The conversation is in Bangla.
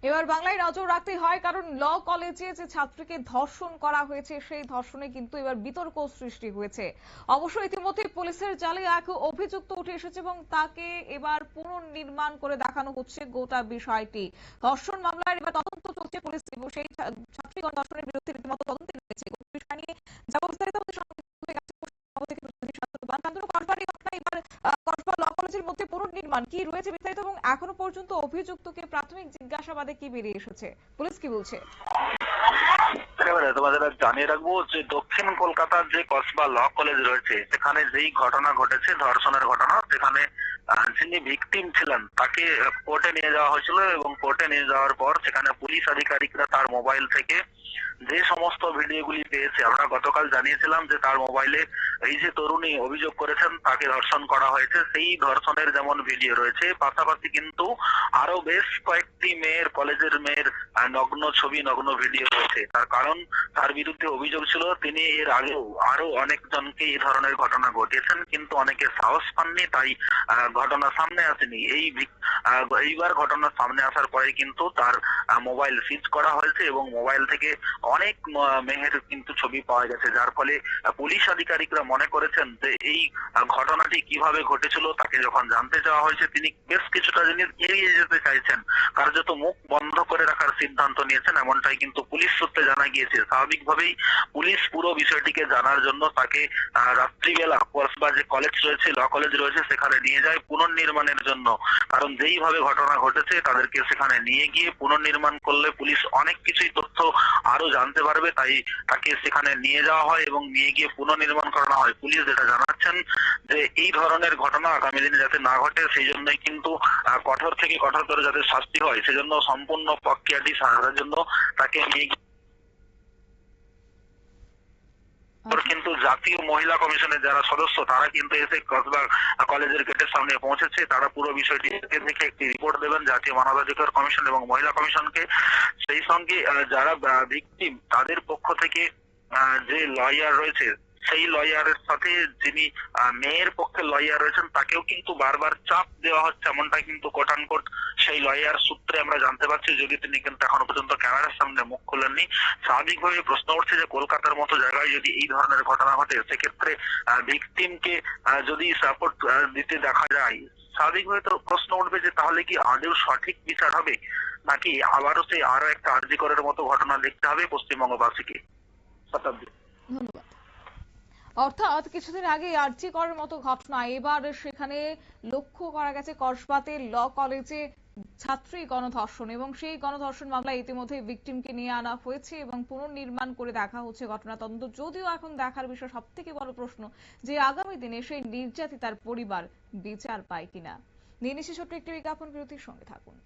এবার বাংলায় নজর রাখতে হয়, কারণ ল কলেজে যে ছাত্রীকে ধর্ষণ করা হয়েছে সেই ধর্ষণে কিন্তু এবার বিতর্ক সৃষ্টি হয়েছে। অবশ্য ইতিমধ্যে পুলিশের জালে এক অভিযুক্ত উঠে এসেছে এবং তাকে এবার পুনর্নির্মাণ করে দেখানো হচ্ছে গোটা বিষয়টি। ধর্ষণ মামলার এবার তদন্ত চলছে পুলিশ এবং সেই ছাত্রীগণ ধর্ষণের বিরুদ্ধে রীতিমতো তদন্তে নেমেছে। বিষয় নিয়ে যাবো বিস্তারিত আমাদের সঙ্গে যুক্ত হয়ে গেছে পশ্চিমবঙ্গ থেকে প্রতিনিধি শান্তনু বান। শান্তনু, কসবার এই ঘটনা এবার কসবা ল কলেজের মধ্যে পুনর্নির্মাণ কি রয়েছে বিস্তারিত, এবং এখনো পর্যন্ত অভিযুক্তকে প্রাথমিক জিজ্ঞাসাবাদে কি বেরিয়ে এসেছে, পুলিশ কি বলছে? একেবারে তোমাদের জানিয়ে রাখবো যে দক্ষিণ কলকাতার যে কসবা ল কলেজ রয়েছে সেখানে যেই ঘটনা ঘটেছে ধর্ষণের ঘটনা, সেখানে যিনি ভিকটিম ছিলেন তাকে কোর্টে নিয়ে যাওয়া হয়েছিল এবং কোর্টে নিয়ে যাওয়ার পর সেখানে পুলিশ আধিকারিকরা তার মোবাইল থেকে যে সমস্ত ভিডিওগুলি পেয়েছে, আমরা গতকাল জানিয়েছিলাম যে তার মোবাইলে এই যে তরুণী অভিযোগ করেছেন তাকে ধর্ষণ করা হয়েছে সেই ধর্ষণের যেমন ভিডিও রয়েছে, পাশাপাশি কিন্তু আরো বেশ কয়েকটি কলেজের মেয়ের নগ্ন ছবি, নগ্ন ভিডিও রয়েছে। তার কারণ তার বিরুদ্ধে অভিযোগ ছিল তিনি এর আগেও আরো অনেকজনকে এই ধরনের ঘটনা ঘটিয়েছেন, কিন্তু অনেকে সাহস পাননি, তাই ঘটনা সামনে আসেনি। এইবার ঘটনা সামনে আসার পরে কিন্তু তার মোবাইল সিজ করা হয়েছে এবং মোবাইল থেকে অনেক মেয়ের কিন্তু ছবি পাওয়া গেছে, যার ফলে পুলিশ আধিকারিকরা মনে করেছেন যে এই ঘটনাটি কিভাবে ঘটেছিল তাকে যখন জানতে চাওয়া হয়েছে তিনি বেশ কিছুটা জিনিস এড়িয়ে যেতে চাইছেন, কার্যত মুখ বন্ধ করে রাখার সিদ্ধান্ত নিয়েছেন, এমনটাই কিন্তু পুলিশ সূত্রে জানা গিয়েছে। স্বাভাবিকভাবেই পুলিশ পুরো বিষয়টিকে জানার জন্য তাকে রাত্রিবেলা কসবা যে কলেজ রয়েছে, ল কলেজ রয়েছে, সেখানে নিয়ে যায় পুনর্নির্মাণের জন্য। কারণ যেইভাবে ঘটনা ঘটেছে তাদেরকে সেখানে নিয়ে গিয়ে পুনর্নির্মাণ করলে পুলিশ অনেক কিছুই তথ্য আরো জানতে পারবে, তাই তাকে সেখানে নিয়ে যাওয়া হয় এবং নিয়ে গিয়ে পুনর্নির্মাণ করানো হয়। পুলিশ যেটা জানাচ্ছেন যে এই ধরনের ঘটনা আগামী দিনে যাতে না ঘটে সেই জন্যই কিন্তু কঠোর থেকে কঠোরতর যাতে শাস্তি হয় সেজন্য সম্পূর্ণ প্রক্রিয়াটি সারানোর জন্য তাকে নিয়ে কিন্তু জাতীয় মহিলা কমিশনের যারা সদস্য তারা কিন্তু এসে কসবা কলেজের গেটের সামনে পৌঁছেছে। তারা পুরো বিষয়টি দেখে একটি রিপোর্ট দেবেন জাতীয় মানবাধিকার কমিশন এবং মহিলা কমিশনকে। সেই সঙ্গে যারা ভিকটিম তাদের পক্ষ থেকে যে লয়ার রয়েছে সেই লয়ারের সাথে যিনি মেয়ের পক্ষে লয়ার রয়েছেন তাকেও কিন্তু বারবার চাপ দেওয়া হচ্ছে, এমনটা কিন্তু কোট আনকোট সেই লয়ার সূত্রে আমরা জানতে পারছি, যদি তিনি কিন্তু এখনো পর্যন্ত ক্যামেরার সামনে মুখ খুলেননি। স্বাভাবিকভাবে প্রশ্ন উঠছে যে কলকাতার মতো জায়গায় যদি এই ধরনের ঘটনা ঘটে সেক্ষেত্রে ভিকটিমকে যদি সাপোর্ট দিতে দেখা যায়, স্বাভাবিকভাবে তো প্রশ্ন উঠবে যে তাহলে কি আদৌ সঠিক বিচার হবে, নাকি আবারও সেই আরো একটা আরজি করার মতো ঘটনা দেখতে হবে পশ্চিমবঙ্গবাসীকে। শতাব্দী। ধন্যবাদ। অর্থাৎ কিছুদিন আগে আরজি করার মতো ঘটনা এবার সেখানে লক্ষ্য করা গেছে কসবাতে ল কলেজে ছাত্রী গণধর্ষণ, এবং সেই গণধর্ষণ মামলায় ইতিমধ্যে ভিকটিমকে নিয়ে আনা হয়েছে এবং পুনর্নির্মাণ করে দেখা হচ্ছে ঘটনা তদন্ত। যদিও এখন দেখার বিষয়, সব থেকে বড় প্রশ্ন যে আগামী দিনে সেই নির্যাতিতার পরিবার বিচার পায় কিনা। নিয়ে নিচ্ছে ছোট্ট একটি বিজ্ঞাপন বিরতির, সঙ্গে থাকুন।